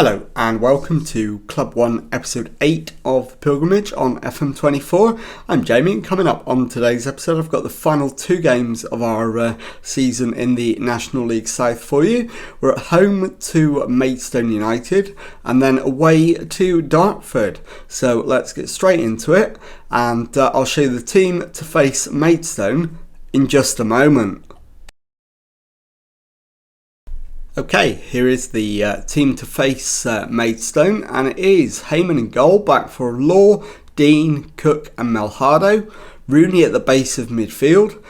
Hello and welcome to Club 1 episode 8 of The Pilgrimage on FM24. I'm Jamie, and coming up on today's episode I've got the final two games of our season in the National League South for you. We're at home to Maidstone United and then away to Dartford. So let's get straight into it, and I'll show you the team to face Maidstone in just a moment. Okay, here is the team to face Maidstone, and it is Heyman in goal, back for Law, Dean, Cook and Melhado, Rooney at the base of midfield,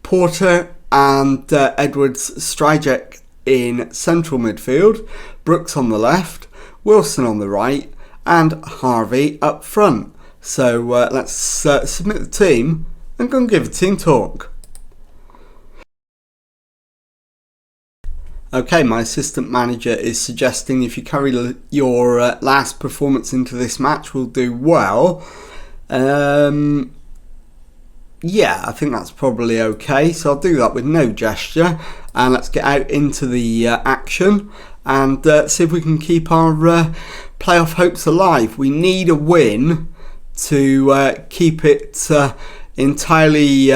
Porter and Edwards-Stryjek in central midfield, Brooks on the left, Wilson on the right and Harvey up front. So let's submit the team and go and give a team talk. Okay, my assistant manager is suggesting if you carry your last performance into this match, we'll do well. Yeah, I think that's probably okay. So I'll do that with no gesture. And let's get out into the action and see if we can keep our playoff hopes alive. We need a win to keep it entirely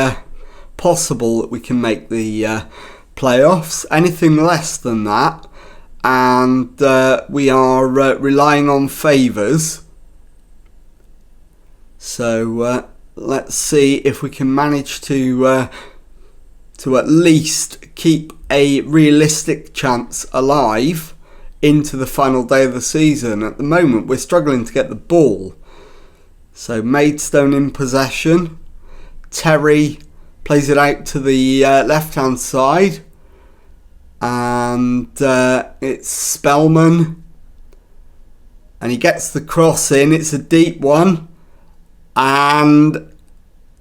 possible that we can make the playoffs. Anything less than that and we are relying on favours. So let's see if we can manage to at least keep a realistic chance alive into the final day of the season. At the moment we're struggling to get the ball. So Maidstone in possession. Terry plays it out to the left hand side, and it's Spellman, and he gets the cross in. It's a deep one, and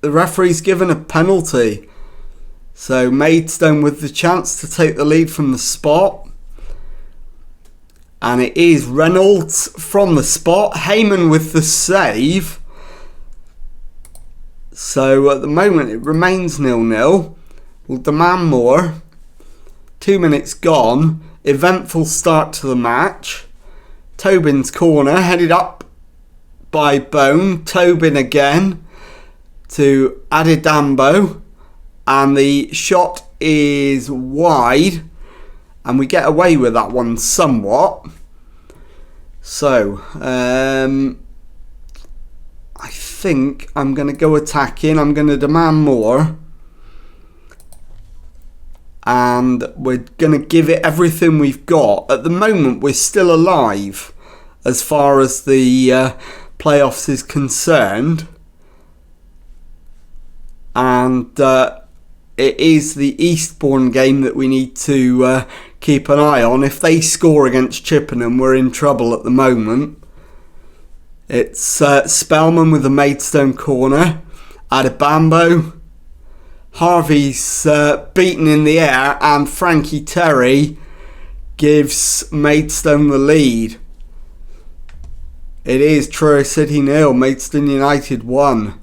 the referee's given a penalty. So Maidstone with the chance to take the lead from the spot, and it is Reynolds from the spot. Heyman with the save. So at the moment it remains 0-0. We'll demand more. 2 minutes gone. Eventful start to the match. Tobin's corner, headed up by Bone. Tobin again to Adidambo, and the shot is wide, and we get away with that one somewhat. So I think I'm going to go attacking. I'm going to demand more, and we're going to give it everything we've got. At the moment we're still alive as far as the playoffs is concerned, and it is the Eastbourne game that we need to keep an eye on. If they score against Chippenham, we're in trouble at the moment. It's Spellman with the Maidstone corner. Adibambo. Harvey's beaten in the air, and Frankie Terry gives Maidstone the lead. It is Truro City 0, Maidstone United 1.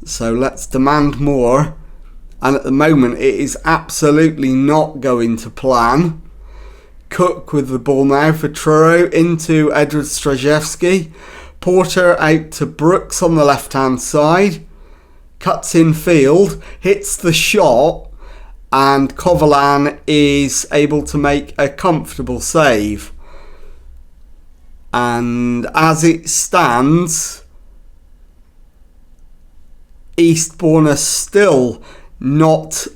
So let's demand more. And at the moment it is absolutely not going to plan. Cook with the ball now for Truro into Edwards-Stryjek. Porter out to Brooks on the left hand side. Cuts in field, hits the shot, and Kovalan is able to make a comfortable save. And as it stands, Eastbourne are still not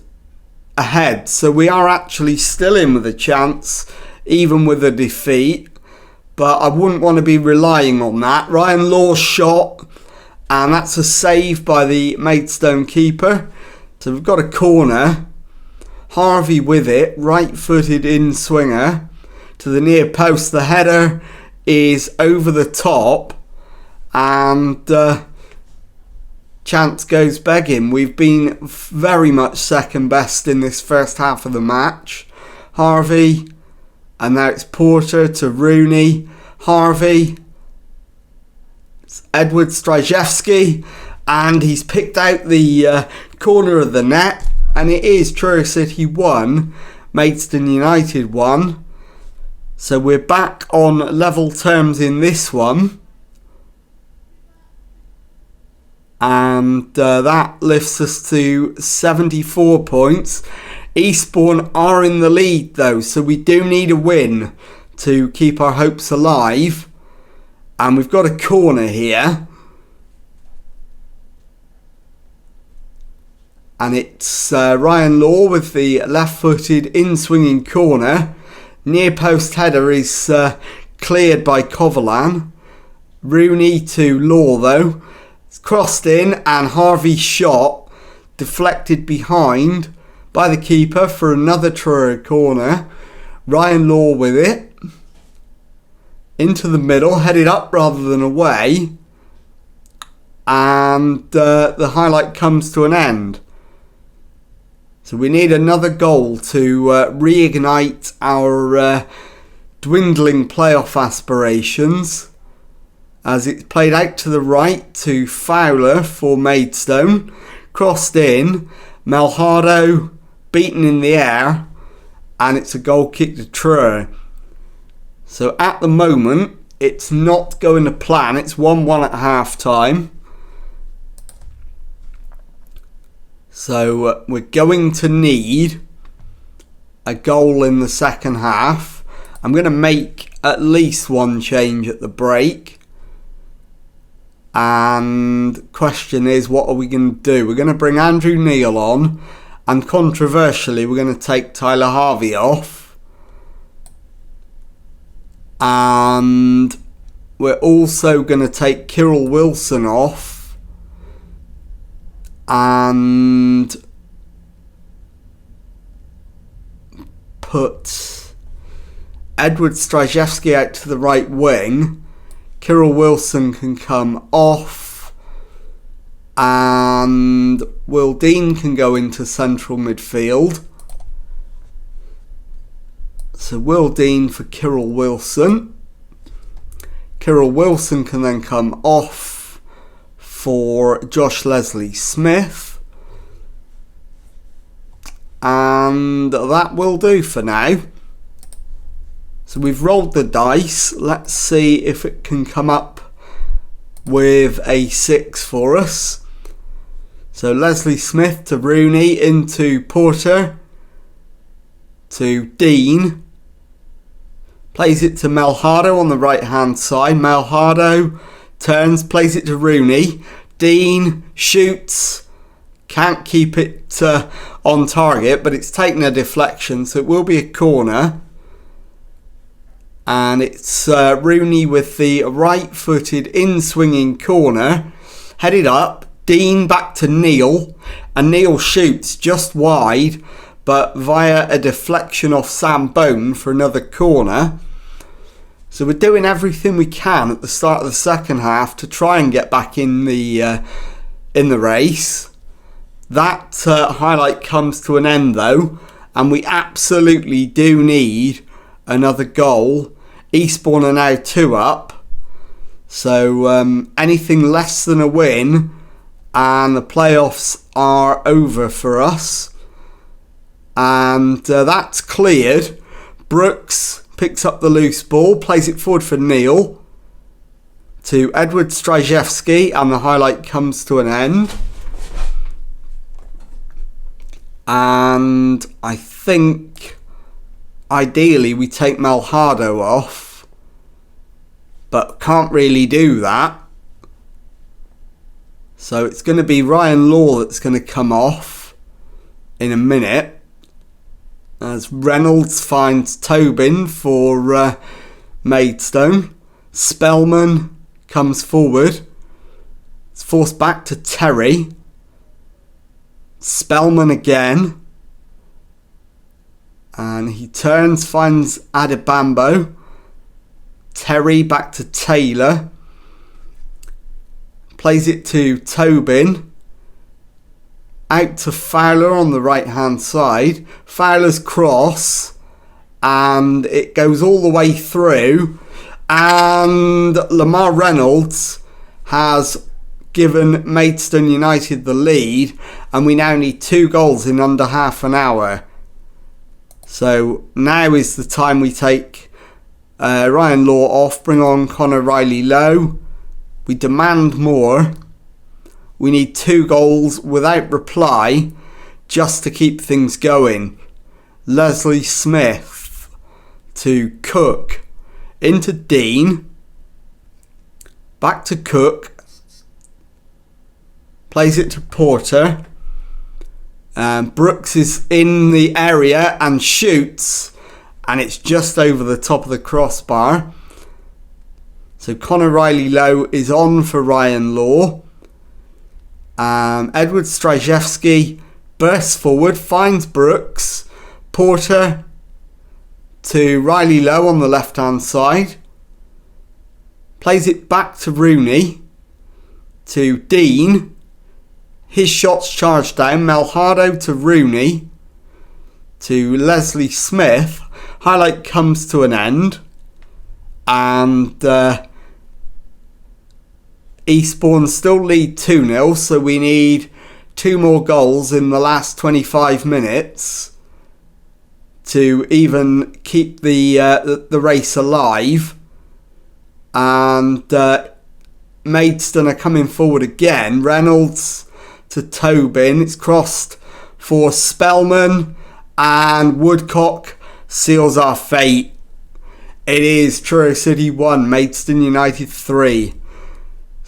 ahead. So we are actually still in with a chance, even with a defeat. But I wouldn't want to be relying on that. Ryan Law's shot, and that's a save by the Maidstone keeper. So we've got a corner. Harvey with it, right-footed in-swinger to the near post. The header is over the top, and chance goes begging. We've been very much second best in this first half of the match. Harvey, and now it's Porter to Rooney. Harvey, Edwards-Stryjek, and he's picked out the corner of the net, and it is Truro City 1, Maidstone United 1. So we're back on level terms in this one. And that lifts us to 74 points. Eastbourne are in the lead though, so we do need a win to keep our hopes alive. And we've got a corner here. And it's Ryan Law with the left-footed in-swinging corner. Near post header is cleared by Coverlan. Rooney to Law though. It's crossed in and Harvey's shot deflected behind by the keeper for another Truro corner. Ryan Law with it. Into the middle, headed up rather than away. And the highlight comes to an end. So we need another goal to reignite our dwindling playoff aspirations. As it's played out to the right to Fowler for Maidstone. Crossed in. Malhardo beaten in the air. And it's a goal kick to Truro. So at the moment, it's not going to plan. It's 1-1 at half time. So we're going to need a goal in the second half. I'm going to make at least one change at the break. And question is, what are we going to do? We're going to bring Andrew Neil on. And controversially, we're going to take Tyler Harvey off. And we're also going to take Kyril Wilson off. And put Edward Strajewski out to the right wing. Kyril Wilson can come off. And Will Dean can go into central midfield. So Will Dean for Kyril Wilson. Kyril Wilson can then come off for Josh Leslie Smith. And that will do for now. So we've rolled the dice. Let's see if it can come up with a 6 for us. So Leslie Smith to Rooney, into Porter, to Dean. Plays it to Malhardo on the right hand side. Malhardo turns, plays it to Rooney. Dean shoots. Can't keep it on target, but it's taken a deflection, so it will be a corner. And it's Rooney with the right-footed in-swinging corner. Headed up. Dean back to Neil. And Neil shoots just wide, but via a deflection off Sam Bone for another corner. So we're doing everything we can at the start of the second half to try and get back in the race. That highlight comes to an end though, and we absolutely do need another goal. Eastbourne are now 2 up, so anything less than a win and the playoffs are over for us. And that's cleared. Brooks picks up the loose ball, plays it forward for Neil to Edward Strajewski, and the highlight comes to an end. And I think ideally we take Malhardo off, but can't really do that. So it's going to be Ryan Law that's going to come off in a minute, as Reynolds finds Tobin for Maidstone. Spellman comes forward. It's forced back to Terry. Spellman again. And he turns, finds Adebambo. Terry back to Taylor. Plays it to Tobin. Out to Fowler on the right hand side. Fowler's cross, and it goes all the way through, and Lamar Reynolds has given Maidstone United the lead, and we now need 2 goals in under half an hour. So now is the time we take Ryan Law off, bring on Connor Riley-Lowe. We demand more. We need 2 goals without reply just to keep things going. Leslie Smith to Cook. Into Dean. Back to Cook. Plays it to Porter. Brooks is in the area and shoots. And it's just over the top of the crossbar. So Connor Riley-Lowe is on for Ryan Law. Edward Strajewski bursts forward, finds Brooks. Porter to Riley-Lowe on the left-hand side. Plays it back to Rooney. To Dean. His shot's charged down. Melhado to Rooney. To Leslie Smith. Highlight comes to an end. And Eastbourne still lead 2-0, so we need 2 more goals in the last 25 minutes to even keep the race alive. And Maidstone are coming forward again. Reynolds to Tobin. It's crossed for Spellman, and Woodcock seals our fate. It is Truro City 1, Maidstone United 3.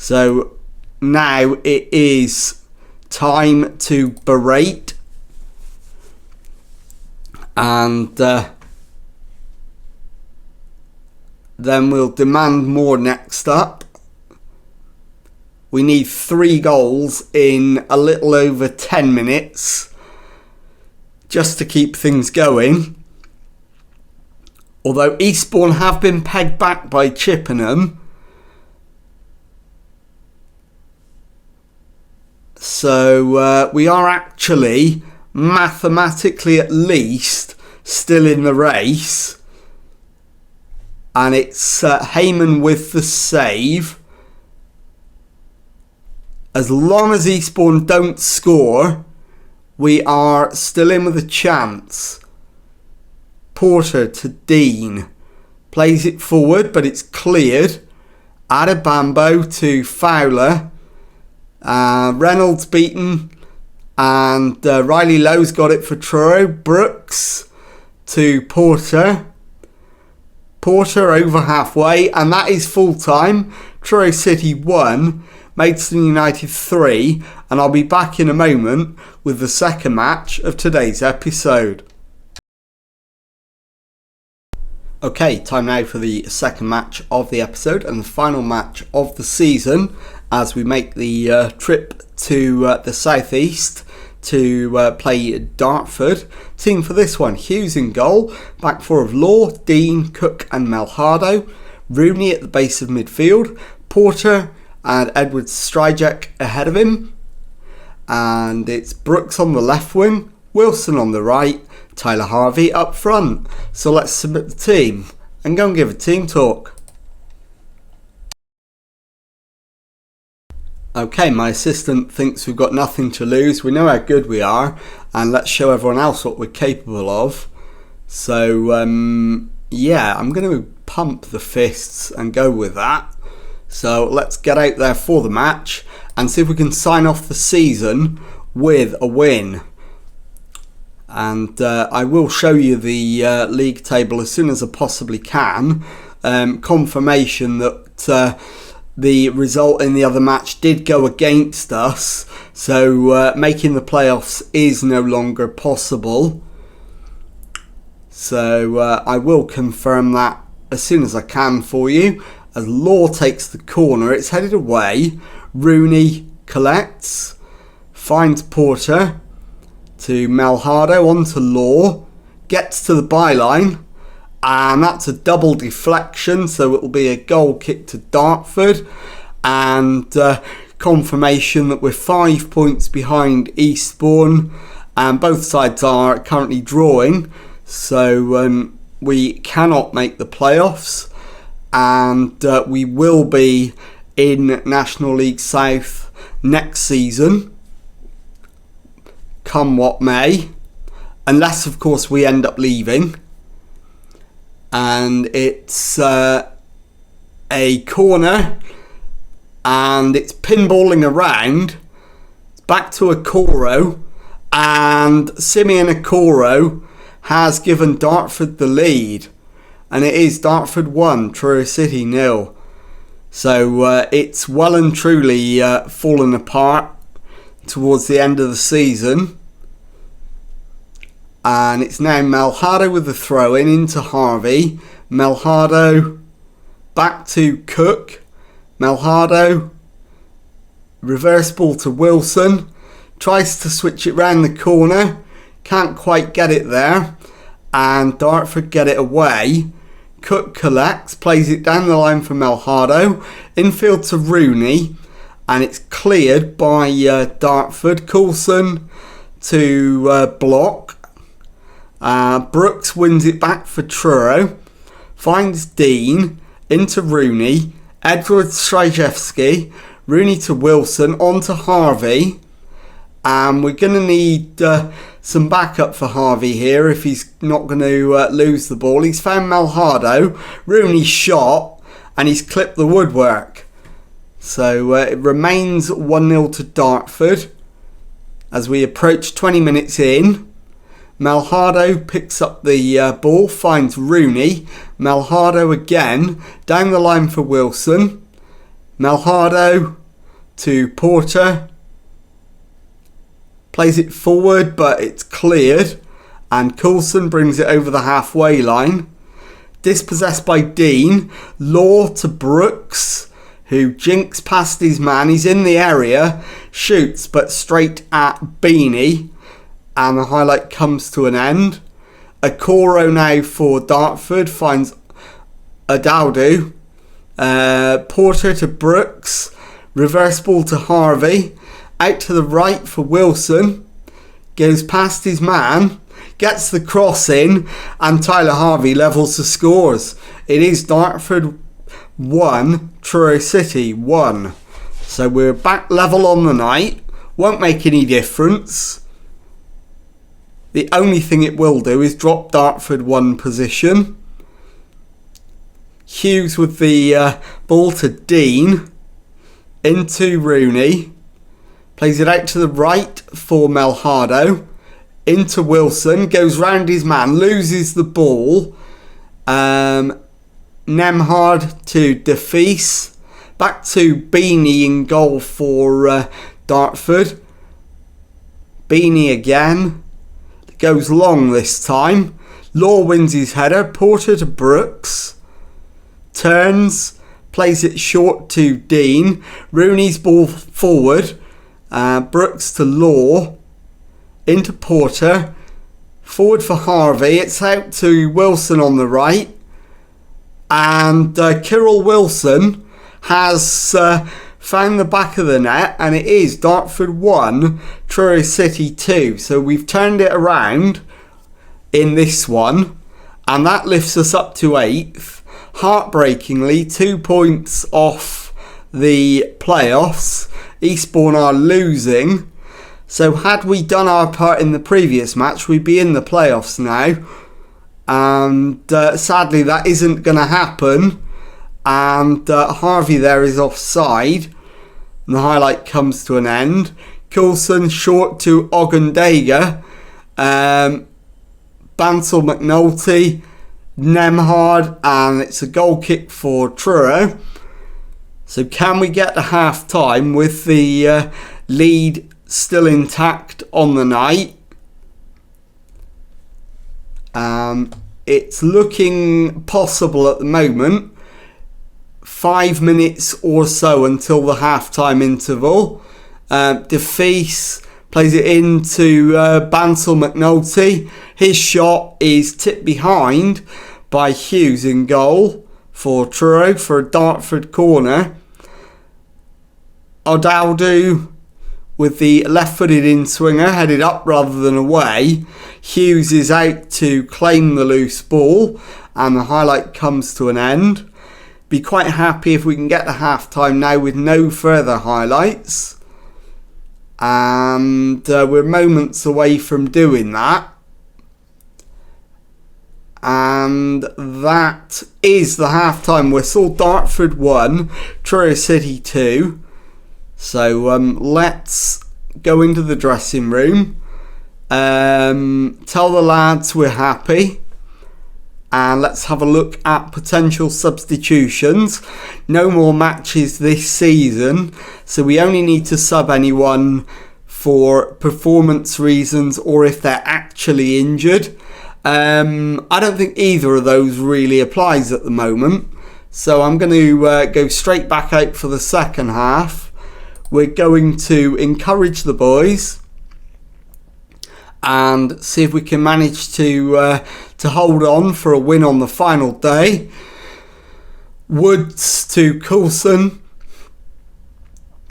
So now it is time to berate, and then we'll demand more next up. We need 3 goals in a little over 10 minutes just to keep things going. Although Eastbourne have been pegged back by Chippenham. So we are actually, mathematically at least, still in the race. And it's Heyman with the save. As long as Eastbourne don't score, we are still in with a chance. Porter to Dean. Plays it forward, but it's cleared. Adebambo to Fowler. Reynolds beaten, and Riley-Lowe's got it for Truro. Brooks to Porter. Porter over halfway, and that is full time. Truro City 1, Maidstone United 3, and I'll be back in a moment with the second match of today's episode. Okay, time now for the second match of the episode and the final match of the season as we make the trip to the southeast to play Dartford. Team for this one: Hughes in goal, back 4 of Law, Dean, Cook and Melhado, Rooney at the base of midfield, Porter and Edward Stryjek ahead of him, and it's Brooks on the left wing, Wilson on the right, Tyler Harvey up front. So let's submit the team and go and give a team talk. Okay, my assistant thinks we've got nothing to lose. We know how good we are, and let's show everyone else what we're capable of. So, yeah, I'm going to pump the fists and go with that. So let's get out there for the match and see if we can sign off the season with a win. And I will show you the league table as soon as I possibly can. Confirmation that the result in the other match did go against us, so making the playoffs is no longer possible. So I will confirm that as soon as I can for you. As Law takes the corner, it's headed away. Rooney collects, finds Porter to Melhado, on to Law, gets to the byline, and that's a double deflection, so it will be a goal kick to Dartford, and confirmation that we're 5 points behind Eastbourne, and both sides are currently drawing, so we cannot make the playoffs, and we will be in National League South next season, come what may, unless of course we end up leaving. and it's a corner, and it's pinballing around. It's back to Okoro, and Simeon Okoro has given Dartford the lead, and it is Dartford 1, Truro City 0. So it's well and truly fallen apart towards the end of the season. And it's now Melhado with the throw in into Harvey. Melhado back to Cook. Melhado, reverse ball to Wilson. Tries to switch it round the corner. Can't quite get it there. And Dartford get it away. Cook collects, plays it down the line for Melhado. Infield to Rooney. And it's cleared by Dartford. Coulson to block. Brooks wins it back for Truro. Finds Dean into Rooney. Edward Strajewski. Rooney to Wilson. On to Harvey. And we're going to need some backup for Harvey here if he's not going to lose the ball. He's found Melhado. Rooney shot. And he's clipped the woodwork. So it remains 1-0 to Dartford as we approach 20 minutes in. Melhado picks up the ball, finds Rooney. Melhado again, down the line for Wilson. Melhado to Porter. Plays it forward, but it's cleared. And Coulson brings it over the halfway line. Dispossessed by Dean. Law to Brooks, who jinks past his man. He's in the area, shoots, but straight at Beanie. And the highlight comes to an end. Okoro now for Dartford finds Adaudu. Porter to Brooks. Reverse ball to Harvey. Out to the right for Wilson. Goes past his man. Gets the cross in. And Tyler Harvey levels the scores. It is Dartford 1, Truro City 1. So we're back level on the night. Won't make any difference. The only thing it will do is drop Dartford 1 position. Hughes with the ball to Dean. Into Rooney. Plays it out to the right for Melhado. Into Wilson. Goes round his man. Loses the ball. Nemhard to Defease. Back to Beanie in goal for Dartford. Beanie again. Goes long this time. Law wins his header. Porter to Brooks. Turns. Plays it short to Dean. Rooney's ball forward. Brooks to Law. Into Porter. Forward for Harvey. It's out to Wilson on the right. And Kyril Wilson has found the back of the net, and it is Dartford 1, Truro City 2. So we've turned it around in this one, and that lifts us up to 8th. Heartbreakingly, 2 points off the playoffs. Eastbourne are losing. So had we done our part in the previous match, we'd be in the playoffs now. And sadly, that isn't going to happen. And Harvey there is offside. And the highlight comes to an end. Coulson short to Ogundega. Bansal McNulty. Nemhard. And it's a goal kick for Truro. So can we get to half time with the lead still intact on the night? It's looking possible at the moment. 5 minutes or so until the half-time interval. Defease plays it into Bansal McNulty. His shot is tipped behind by Hughes in goal for Truro for a Dartford corner. Odaudu with the left-footed in-swinger headed up rather than away. Hughes is out to claim the loose ball, and the highlight comes to an end. Be quite happy if we can get to half-time now with no further highlights. And we're moments away from doing that. And that is the half-time whistle. Dartford 1, Truro City 2. So let's go into the dressing room. Tell the lads we're happy. And let's have a look at potential substitutions. No more matches this season, so we only need to sub anyone for performance reasons or if they're actually injured. I don't think either of those really applies at the moment, so I'm going to go straight back out for the second half. We're going to encourage the boys and see if we can manage to hold on for a win on the final day. Woods to Coulson.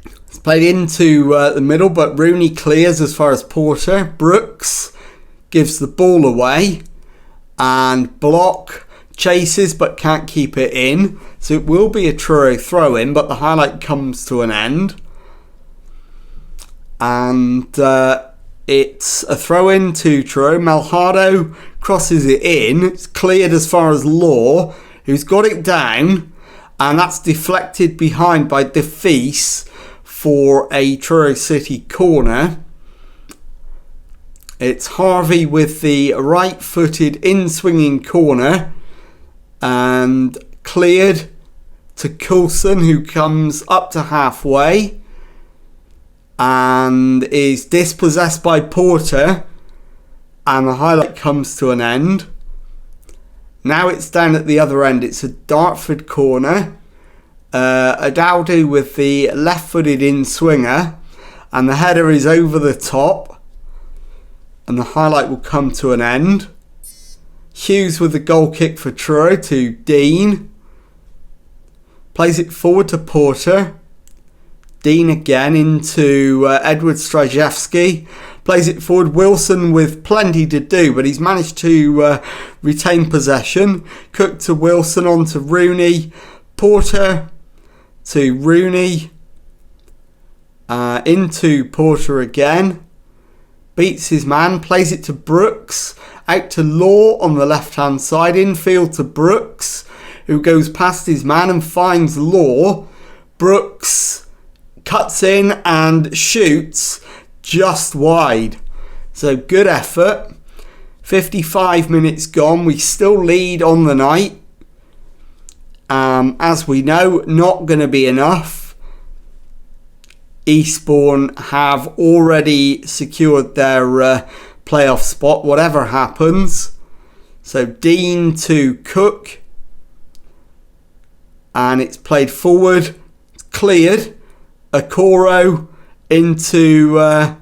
It's played into the middle, but Rooney clears as far as Porter. Brooks gives the ball away, and Block chases but can't keep it in. So it will be a Truro throw-in, but the highlight comes to an end. And it's a throw-in to Truro. Malhado crosses it in. It's cleared as far as Law, who's got it down, and that's deflected behind by DeFeece for a Truro City corner. It's Harvey with the right-footed in-swinging corner, and cleared to Coulson, who comes up to halfway and is dispossessed by Porter, and the highlight comes to an end. Now it's down at the other end. It's a Dartford corner. Adaudu with the left-footed in-swinger, and the header is over the top, and the highlight will come to an end. Hughes with the goal kick for Truro to Dean. Plays it forward to Porter. Dean again into Edward Strajewski. Plays it forward. Wilson with plenty to do, but he's managed to retain possession. Cook to Wilson, on to Rooney. Porter to Rooney. Into Porter again. Beats his man. Plays it to Brooks. Out to Law on the left-hand side. Infield to Brooks, who goes past his man and finds Law. Brooks cuts in and shoots just wide. So good effort. 55 minutes gone. We still lead on the night. As we know, not going to be enough. Eastbourne have already secured their playoff spot, whatever happens. So Dean to Cook. And it's played forward. It's cleared. Okoro into, I'm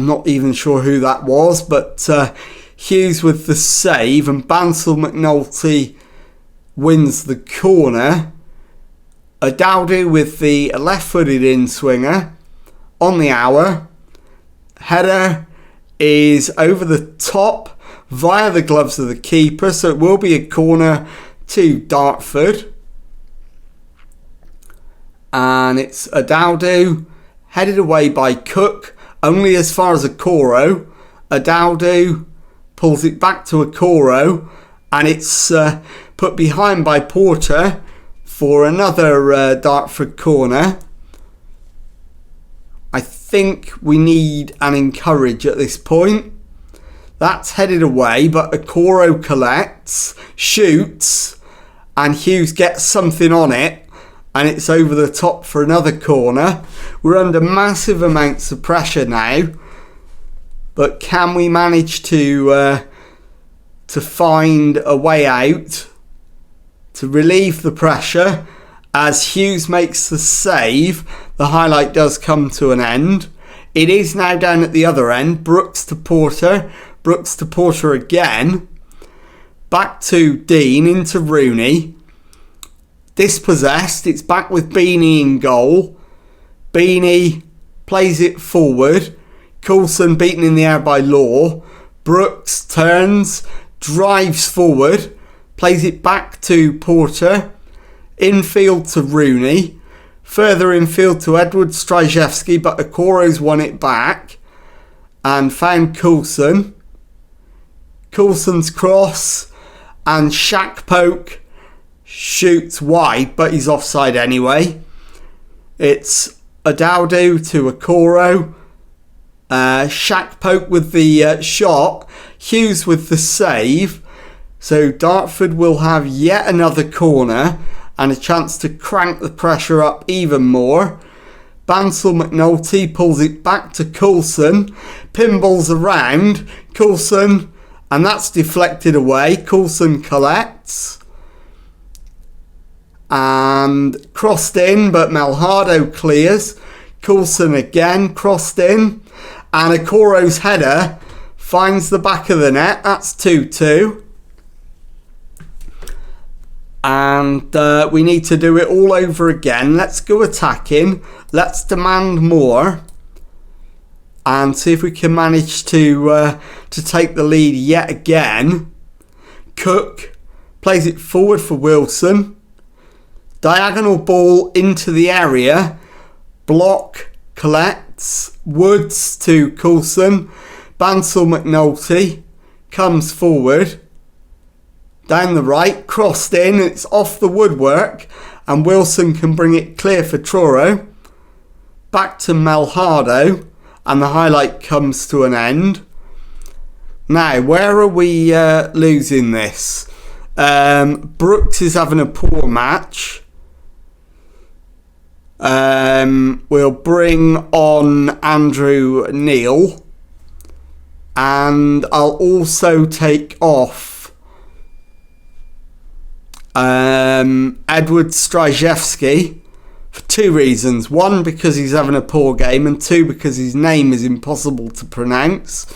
not even sure who that was, but Hughes with the save, and Bansal McNulty wins the corner. Adaudu with the left-footed in-swinger on the hour. Header is over the top via the gloves of the keeper, so it will be a corner to Dartford. And it's Adaudu, headed away by Cook, only as far as Okoro. Adaudu pulls it back to Okoro, and it's put behind by Porter for another Dartford corner. I think we need an encourage at this point. That's headed away, but Okoro collects, shoots, and Hughes gets something on it. And it's over the top for another corner. We're under massive amounts of pressure now. But can we manage to find a way out to relieve the pressure? As Hughes makes the save, the highlight does come to an end. It is now down at the other end. Brooks to Porter. Brooks to Porter again. Back to Dean, into Rooney. Dispossessed, it's back with Beanie in goal. Beanie plays it forward. Coulson beaten in the air by Law. Brooks turns, drives forward, plays it back to Porter. Infield to Rooney. Further infield to Edward Strajewski, but Okoro's won it back and found Coulson. Coulson's cross, and Shack Poke shoots wide, but he's offside anyway. It's Adaudu to Okoro. Shack Poke with the shot. Hughes with the save. So Dartford will have yet another corner and a chance to crank the pressure up even more. Bansal McNulty pulls it back to Coulson. Pinballs around. Coulson, and that's deflected away. Coulson collects. And crossed in, but Malhardo clears. Coulson again, crossed in. And Okoro's header finds the back of the net. That's 2-2. And we need to do it all over again. Let's go attacking. Let's demand more. And see if we can manage to take the lead yet again. Cook plays it forward for Wilson. Diagonal ball into the area. Block collects. Woods to Coulson. Bansal McNulty comes forward. Down the right, crossed in. It's off the woodwork. And Wilson can bring it clear for Truro. Back to Malhardo. And the highlight comes to an end. Now, where are we losing this? Brooks is having a poor match. We'll bring on Andrew Neil. And I'll also take off Edward Stryjewski for two reasons. One, because he's having a poor game, and two, because his name is impossible to pronounce.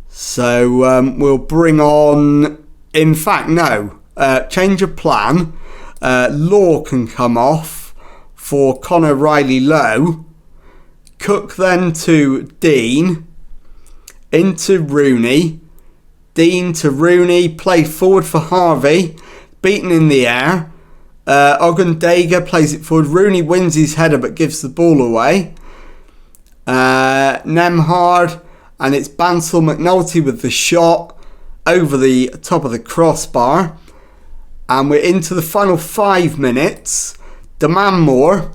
So we'll bring on... In fact, no. Change of plan. Law can come off for Connor Riley-Lowe. Cook then to Dean. Into Rooney. Dean to Rooney. Play forward for Harvey. Beaten in the air. Ogundega plays it forward. Rooney wins his header but gives the ball away. Nemhard. And it's Bansal McNulty with the shot over the top of the crossbar. And we're into the final 5 minutes. Demand more.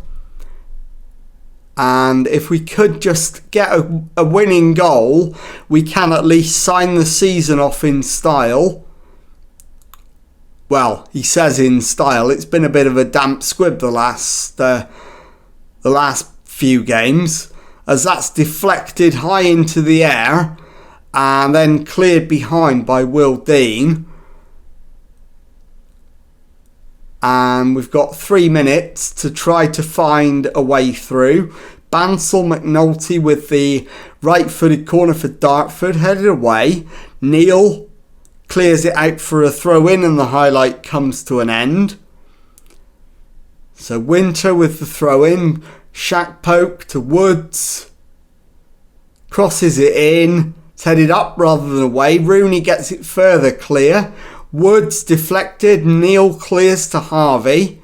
And if we could just get a winning goal, we can at least sign the season off in style. Well, he says in style. It's been a bit of a damp squib the last few games, as that's deflected high into the air and then cleared behind by Will Dean. And we've got 3 minutes to try to find a way through. Bansal McNulty with the right-footed corner for Dartford, headed away. Neil clears it out for a throw-in and the highlight comes to an end. So Winter with the throw-in. Shack Poke to Woods. Crosses it in. It's headed up rather than away. Rooney gets it further clear. Woods deflected. Neil clears to Harvey.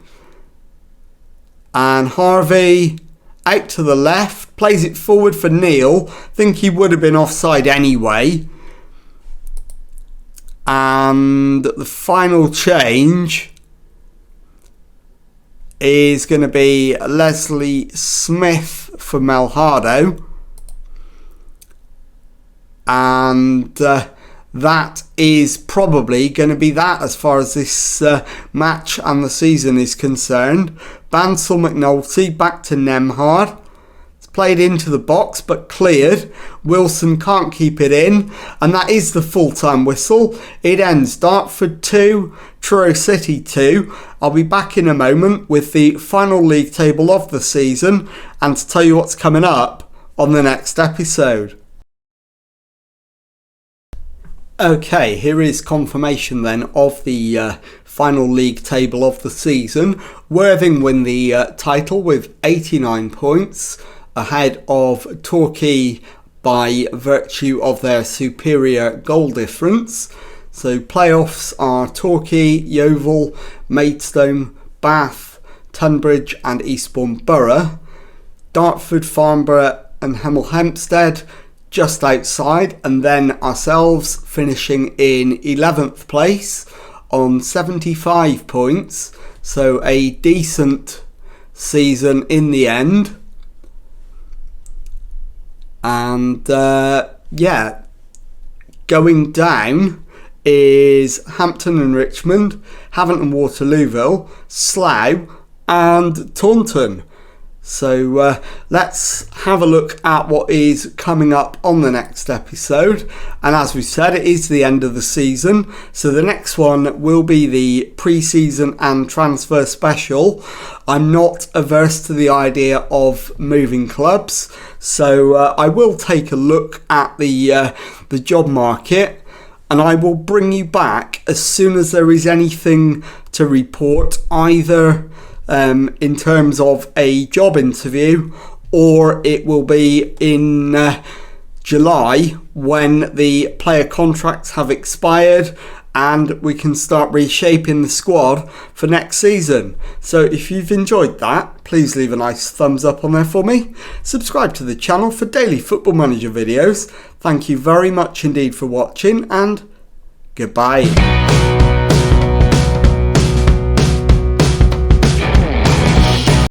And Harvey out to the left. Plays it forward for Neil. Think he would have been offside anyway. And the final change is going to be Leslie Smith for Malhardo. And that is probably going to be that as far as this match and the season is concerned. Bansal McNulty back to Nemhard. It's played into the box but cleared. Wilson can't keep it in. And that is the full-time whistle. It ends Dartford 2, Truro City 2. I'll be back in a moment with the final league table of the season and to tell you what's coming up on the next episode. Okay, here is confirmation then of the final league table of the season. Worthing win the title with 89 points, ahead of Torquay by virtue of their superior goal difference. So playoffs are Torquay, Yeovil, Maidstone, Bath, Tunbridge and Eastbourne Borough. Dartford, Farnborough and Hemel Hempstead just outside, and then ourselves finishing in 11th place on 75 points. So a decent season in the end. And going down is Hampton and Richmond, Havant and Waterlooville, Slough and Taunton. So let's have a look at what is coming up on the next episode. And as we said, it is the end of the season. So the next one will be the pre-season and transfer special. I'm not averse to the idea of moving clubs. So I will take a look at the job market, and I will bring you back as soon as there is anything to report, either in terms of a job interview, or it will be in July when the player contracts have expired and we can start reshaping the squad for next season. So if you've enjoyed that, please leave a nice thumbs up on there for me. Subscribe to the channel for daily Football Manager videos. Thank you very much indeed for watching, and goodbye.